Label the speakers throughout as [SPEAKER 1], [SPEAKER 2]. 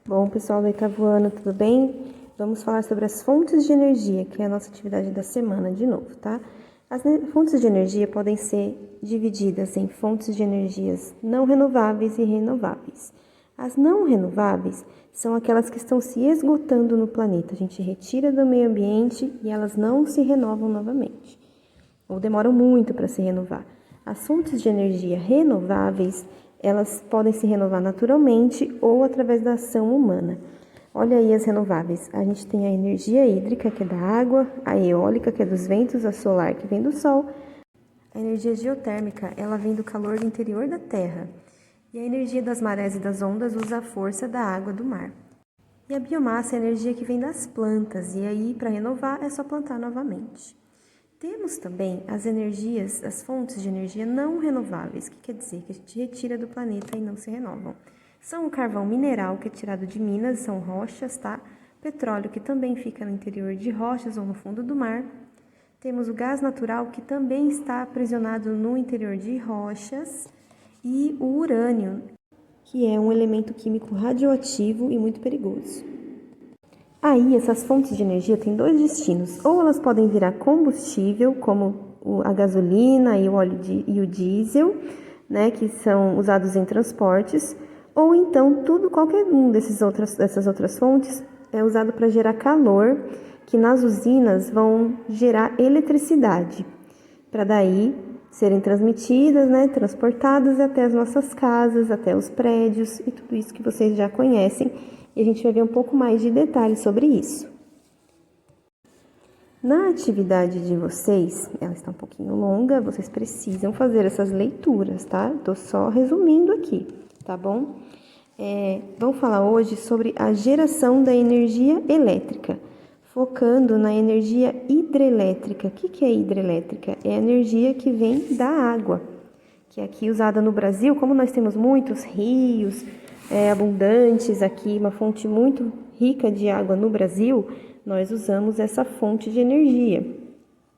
[SPEAKER 1] Bom, pessoal do oitavo ano, tudo bem? Vamos falar sobre as fontes de energia, que é a nossa atividade da semana de novo, tá? As fontes de energia podem ser divididas em fontes de energias não renováveis e renováveis. As não renováveis são aquelas que estão se esgotando no planeta. A gente retira do meio ambiente e elas não se renovam novamente, ou demoram muito para se renovar. As fontes de energia renováveis, elas podem se renovar naturalmente ou através da ação humana. Olha aí as renováveis. A gente tem a energia hídrica, que é da água, a eólica, que é dos ventos, a solar, que vem do sol. A energia geotérmica, ela vem do calor do interior da terra. E a energia das marés e das ondas usa a força da água do mar. E a biomassa é a energia que vem das plantas, e aí, para renovar, é só plantar novamente. Temos também as energias, as fontes de energia não renováveis, que quer dizer que a gente retira do planeta e não se renovam. São o carvão mineral, que é tirado de minas, são rochas, tá? Petróleo, que também fica no interior de rochas ou no fundo do mar. Temos o gás natural, que também está aprisionado no interior de rochas. E o urânio, que é um elemento químico radioativo e muito perigoso. Aí, essas fontes de energia têm dois destinos. Ou elas podem virar combustível, como a gasolina e o óleo e o diesel, né, que são usados em transportes. Ou então, qualquer um dessas outras fontes é usado para gerar calor, que nas usinas vão gerar eletricidade, para daí serem transmitidas, né, transportadas até as nossas casas, até os prédios e tudo isso que vocês já conhecem. E a gente vai ver um pouco mais de detalhes sobre isso. Na atividade de vocês, ela está um pouquinho longa, vocês precisam fazer essas leituras, tá? Tô só resumindo aqui, tá bom? Vamos falar hoje sobre a geração da energia elétrica, focando na energia hidrelétrica. O que é hidrelétrica? É a energia que vem da água, que é aqui usada no Brasil, como nós temos muitos rios, abundantes aqui, uma fonte muito rica de água no Brasil, nós usamos essa fonte de energia.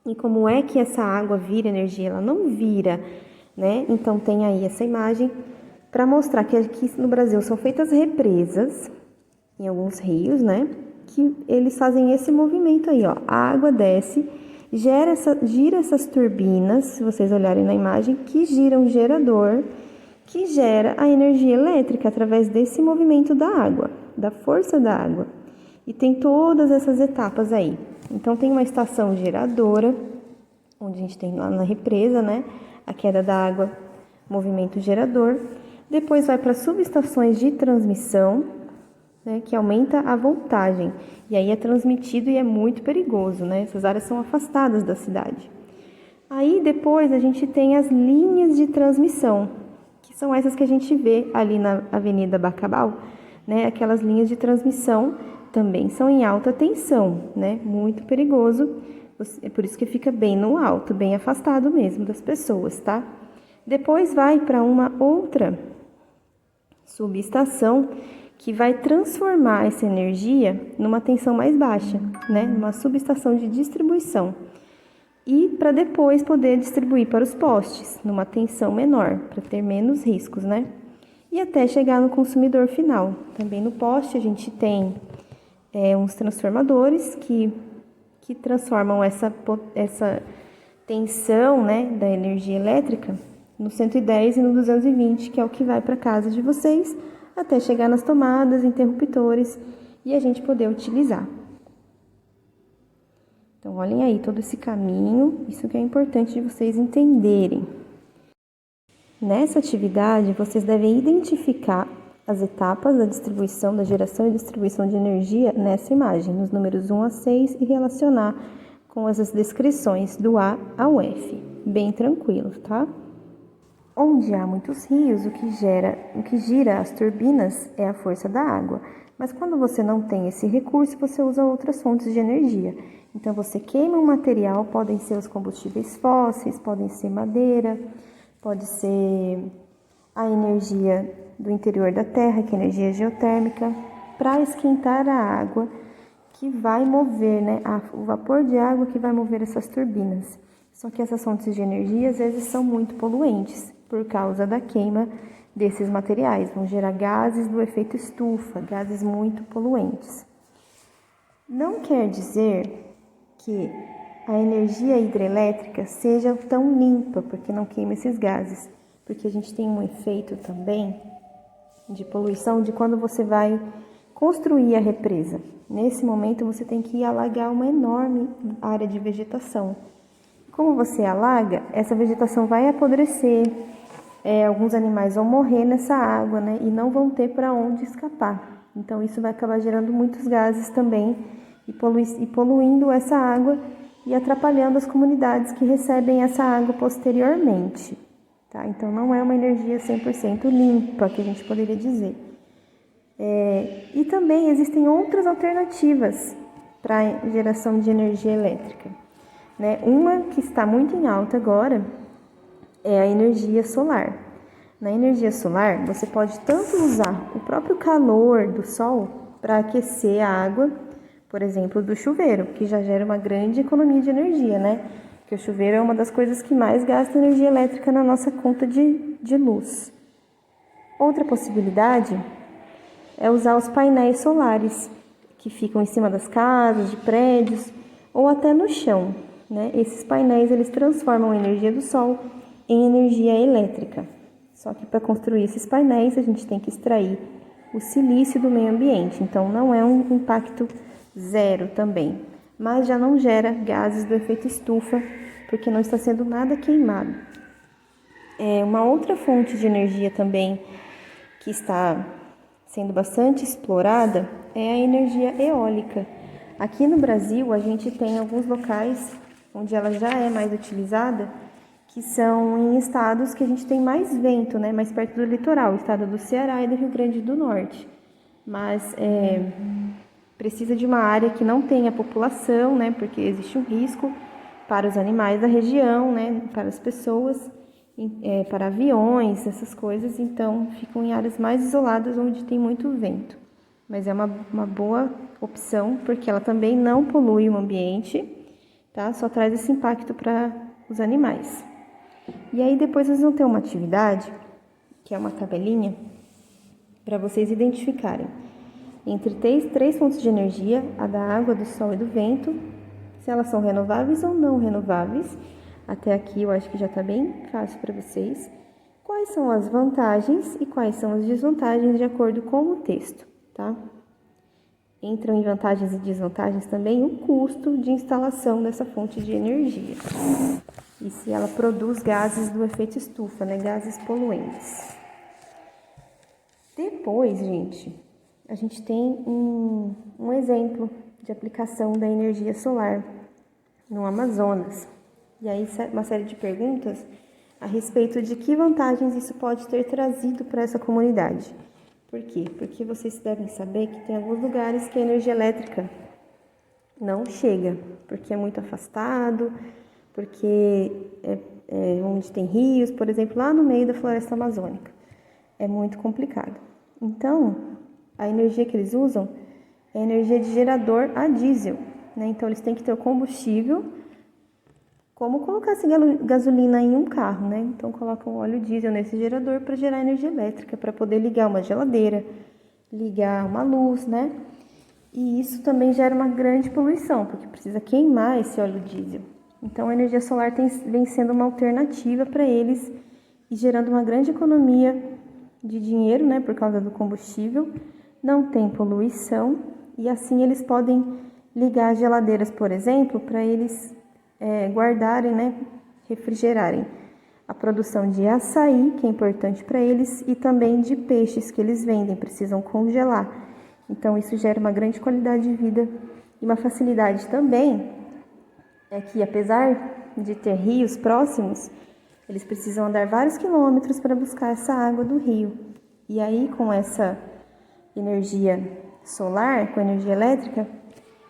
[SPEAKER 1] E como é que essa água vira energia? Ela não vira, né? Então tem aí essa imagem para mostrar que aqui no Brasil são feitas represas em alguns rios, né? Que eles fazem esse movimento aí, ó. A água desce, gira essas turbinas, se vocês olharem na imagem, que gira um gerador que gera a energia elétrica através desse movimento da água, da força da água. E tem todas essas etapas aí. Então, tem uma estação geradora, onde a gente tem lá na represa, né, a queda da água, movimento gerador. Depois vai para subestações de transmissão, né, que aumenta a voltagem. E aí é transmitido e é muito perigoso, né? Essas áreas são afastadas da cidade. Aí depois a gente tem as linhas de transmissão, que são essas que a gente vê ali na Avenida Bacabal, né? Aquelas linhas de transmissão também são em alta tensão, né? Muito perigoso, é por isso que fica bem no alto, bem afastado mesmo das pessoas, tá? Depois vai para uma outra subestação que vai transformar essa energia numa tensão mais baixa, né? Numa subestação de distribuição. E para depois poder distribuir para os postes, numa tensão menor, para ter menos riscos, né? E até chegar no consumidor final. Também no poste a gente tem uns transformadores que transformam essa tensão, né, da energia elétrica no 110 e no 220, que é o que vai para casa de vocês, até chegar nas tomadas, interruptores e a gente poder utilizar. Então, olhem aí todo esse caminho, isso que é importante de vocês entenderem. Nessa atividade, vocês devem identificar as etapas da distribuição, da geração e distribuição de energia nessa imagem, nos números 1 a 6, e relacionar com essas descrições do A ao F. Bem tranquilo, tá? Onde há muitos rios, o que gira as turbinas é a força da água. Mas quando você não tem esse recurso, você usa outras fontes de energia. Então, você queima um material, podem ser os combustíveis fósseis, podem ser madeira, pode ser a energia do interior da terra, que é a energia geotérmica, para esquentar a água que vai mover, né, o vapor de água que vai mover essas turbinas. Só que essas fontes de energia, às vezes, são muito poluentes, por causa da queima desses materiais, vão gerar gases do efeito estufa, gases muito poluentes. Não quer dizer que a energia hidrelétrica seja tão limpa, porque não queima esses gases, porque a gente tem um efeito também de poluição de quando você vai construir a represa. Nesse momento você tem que alagar uma enorme área de vegetação. Como você alaga, essa vegetação vai apodrecer, alguns animais vão morrer nessa água, né, e não vão ter para onde escapar. Então isso vai acabar gerando muitos gases também e poluindo essa água e atrapalhando as comunidades que recebem essa água posteriormente. Tá? Então não é uma energia 100% limpa, que a gente poderia dizer. E também existem outras alternativas para a geração de energia elétrica. Né? Uma que está muito em alta agora é a energia solar. Na energia solar, você pode tanto usar o próprio calor do sol para aquecer a água, por exemplo, do chuveiro, que já gera uma grande economia de energia, né? Porque o chuveiro é uma das coisas que mais gasta energia elétrica na nossa conta de luz. Outra possibilidade é usar os painéis solares, que ficam em cima das casas, de prédios, ou até no chão. Né? Esses painéis, eles transformam a energia do sol em energia elétrica. Só que para construir esses painéis, a gente tem que extrair o silício do meio ambiente. Então, não é um impacto zero também. Mas já não gera gases do efeito estufa, porque não está sendo nada queimado. Uma outra fonte de energia também que está sendo bastante explorada é a energia eólica. Aqui no Brasil, a gente tem alguns locais onde ela já é mais utilizada, que são em estados que a gente tem mais vento, né, mais perto do litoral, o estado do Ceará e do Rio Grande do Norte. Mas precisa de uma área que não tenha população, né, porque existe um risco para os animais da região, né, para as pessoas, para aviões, essas coisas. Então, ficam em áreas mais isoladas onde tem muito vento. Mas é uma boa opção, porque ela também não polui o ambiente, tá? Só traz esse impacto para os animais. E aí depois vocês vão ter uma atividade, que é uma tabelinha, para vocês identificarem entre três fontes de energia, a da água, do sol e do vento, se elas são renováveis ou não renováveis. Até aqui eu acho que já está bem fácil para vocês. Quais são as vantagens e quais são as desvantagens de acordo com o texto, tá? Entram em vantagens e desvantagens também o custo de instalação dessa fonte de energia. E se ela produz gases do efeito estufa, né? Gases poluentes. Depois, gente, a gente tem um exemplo de aplicação da energia solar no Amazonas. E aí uma série de perguntas a respeito de que vantagens isso pode ter trazido para essa comunidade. Por quê? Porque vocês devem saber que tem alguns lugares que a energia elétrica não chega, porque é muito afastado, porque é onde tem rios, por exemplo, lá no meio da floresta amazônica. É muito complicado. Então, a energia que eles usam é energia de gerador a diesel, né? Então, eles têm que ter o combustível, como colocasse gasolina em um carro, né? Então, colocam óleo diesel nesse gerador para gerar energia elétrica, para poder ligar uma geladeira, ligar uma luz, né? E isso também gera uma grande poluição, porque precisa queimar esse óleo diesel. Então, a energia solar vem sendo uma alternativa para eles e gerando uma grande economia de dinheiro, né? Por causa do combustível, não tem poluição e assim eles podem ligar geladeiras, por exemplo, para eles guardarem, né, refrigerarem a produção de açaí, que é importante para eles, e também de peixes que eles vendem, precisam congelar. Então, isso gera uma grande qualidade de vida e uma facilidade também é que, apesar de ter rios próximos, eles precisam andar vários quilômetros para buscar essa água do rio. E aí, com essa energia solar, com energia elétrica,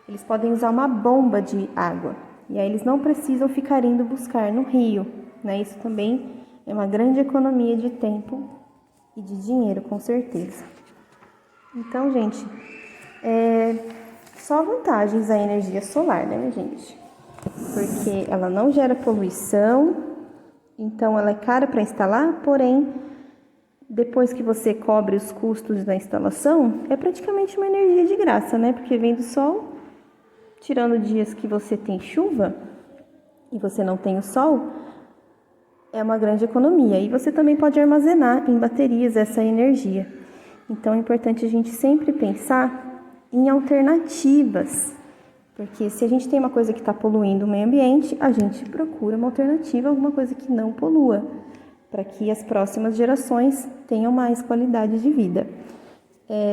[SPEAKER 1] eles podem usar uma bomba de água. E aí eles não precisam ficar indo buscar no rio, né? Isso também é uma grande economia de tempo e de dinheiro, com certeza. Então, gente, só vantagens à energia solar, né, minha gente? Porque ela não gera poluição, então ela é cara para instalar, porém depois que você cobre os custos da instalação, é praticamente uma energia de graça, né? Porque vem do sol, tirando dias que você tem chuva e você não tem o sol, é uma grande economia. E você também pode armazenar em baterias essa energia. Então é importante a gente sempre pensar em alternativas, porque se a gente tem uma coisa que está poluindo o meio ambiente, a gente procura uma alternativa, alguma coisa que não polua, para que as próximas gerações tenham mais qualidade de vida.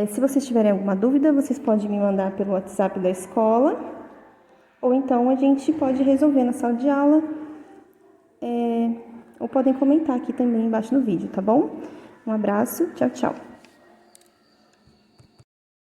[SPEAKER 1] Se vocês tiverem alguma dúvida, vocês podem me mandar pelo WhatsApp da escola, ou então a gente pode resolver na sala de aula, ou podem comentar aqui também embaixo no vídeo, tá bom? Um abraço, tchau, tchau!